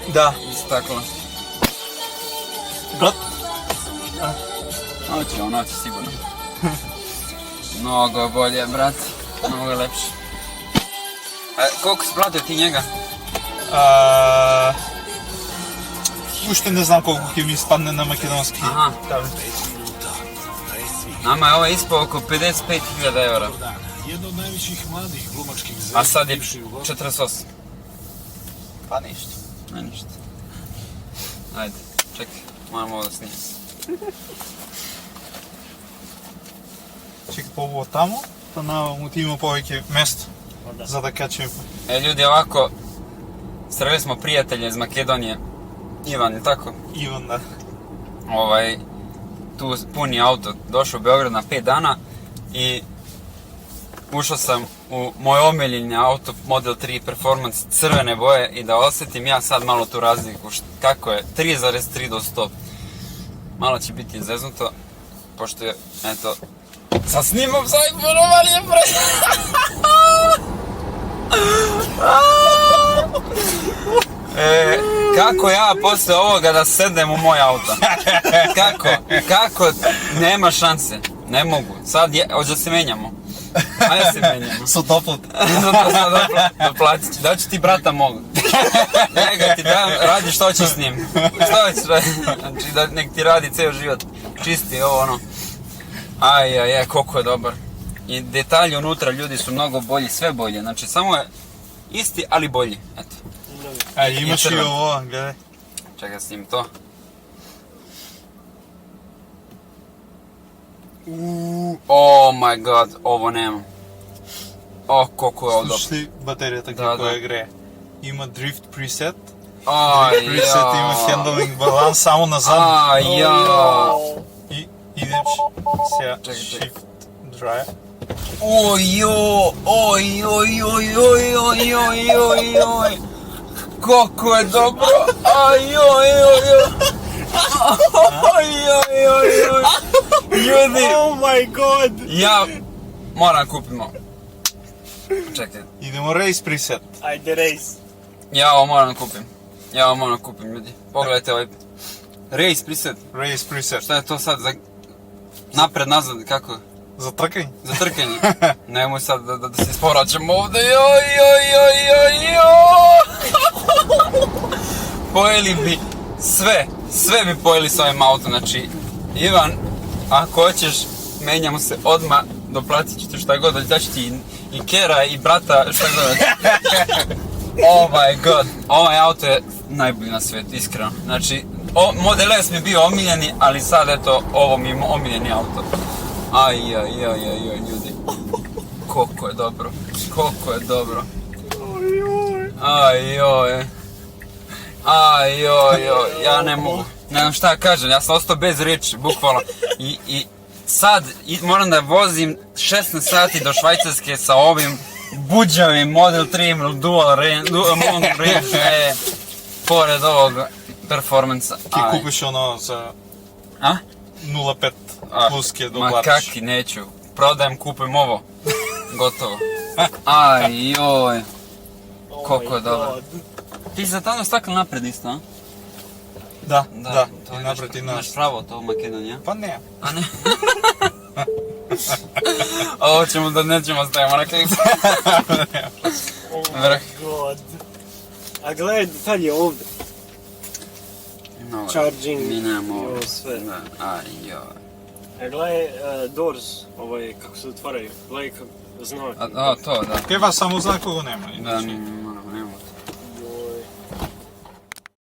Da. Staklo. Got? Noći sigurno. Mnogo bolje, brat. Mnogo lepše. Koliko si platio ti njega? Още не знам колко ќе ми изпадне на македонски. Aha. Nama je ovo ispao oko 55.000 eura. Jedna od najvećih mladih glumačkih A sad je bivši Jugoslavije. 48. Па нешто. Ne, ništa. Ajde, čekaj, moram ovo da snijem. Чека по таму, па на отиваме повеќе место за да качим. Ljudi, ovako, sreli smo prijatelje iz Makedonije. Ivan, je tako? Иван, да. Tu puni auto, došao u Beograd na 5 dana i ušao sam u moj omiljeni auto Model 3 Performance crvene boje i da osjetim ja sad malo tu razliku, kako je 3,3 do 100. Malo će biti izeznuto, pošto je, eto, sad snimam sa iPhone-om, ali je kako ja posle ovoga da sednem u moj auto? Kako? Nema šanse. Ne mogu. Sad, hoće da se menjamo. Ajde se menjamo. Со доплат. Doplatit ću. Da ću ti brata mogu. Njega ti dam, radi što hoćeš s njim. Što hoćeš raditi? Znači da nek ti radi ceo život. Čisti ovo ono. Aj, koliko je dobar. I detalji unutra, ljudi su mnogo bolji, sve bolje. Znači samo je isti, ali bolji. Eto. Имаш и ово, гледај. Čekaj, snim to. Oh my god, ovo nemam. Koliko je ovo dobro. Слушаш ли батеријата Да, како да. ја грее? Има дрифт пресет. Aj, Пресет има хендлинг баланс само назад. И идеш сега Чекай. shift drive. Oj. Kako je dobro. Ljudi, Oh my god! ja moram kupiti ovo. Čekaj, Идемо рейс пресет. Ajde, rejs. ja ovo moram kupim, ljudi. Pogledajte ovaj race preset. Рейс пресет. Šta je to sad za napred, nazad, kako? За тркање. Za trkanje. Nemoj sad da se isporačemo ovdje. Pojeli bi sve bi pojeli s ovim autom. Znači, Ivan, ako hoćeš, menjamo se odmah, doplatit ću ti šta god, daću ti i Kera i brata, šta god. Oh my god, ovaj auto je najbolji na svijetu, iskreno. Znači, Model S mi je bio omiljeni, ali sad eto, ovo mi je omiljeni auto. Aj, ljudi. Koliko je dobro. Ja ne mogu. Ne znam šta kažem, ja sam ostao bez riječi, bukvalno. I sad moram da vozim 16 sati do Švajcarske sa ovim buđavim Model 3 Dual Range, pored ovog performansa. Ќе купиш оно за A? 0,5 плюс ќе Ma доплатиш. kaki, neću. Prodajem, kupim ovo. Gotovo. Ajoj. Koliko je dobro. Ti si zatavno stakle napred isto, a? Да, да. to И imaš- напред и imaš назад. pravo to u Makedoniji, a? Па не. A ne? Ovo ćemo da nećemo stavimo na klip. Vrh. God. A gledaj detalje ovdje. No, Charging, mi nemamo ovo. ovo sve. Da, ajoj. A gledaj doors, kako se otvaraju. Gledaj znak. A to, da. Ева само за кого нема. Da,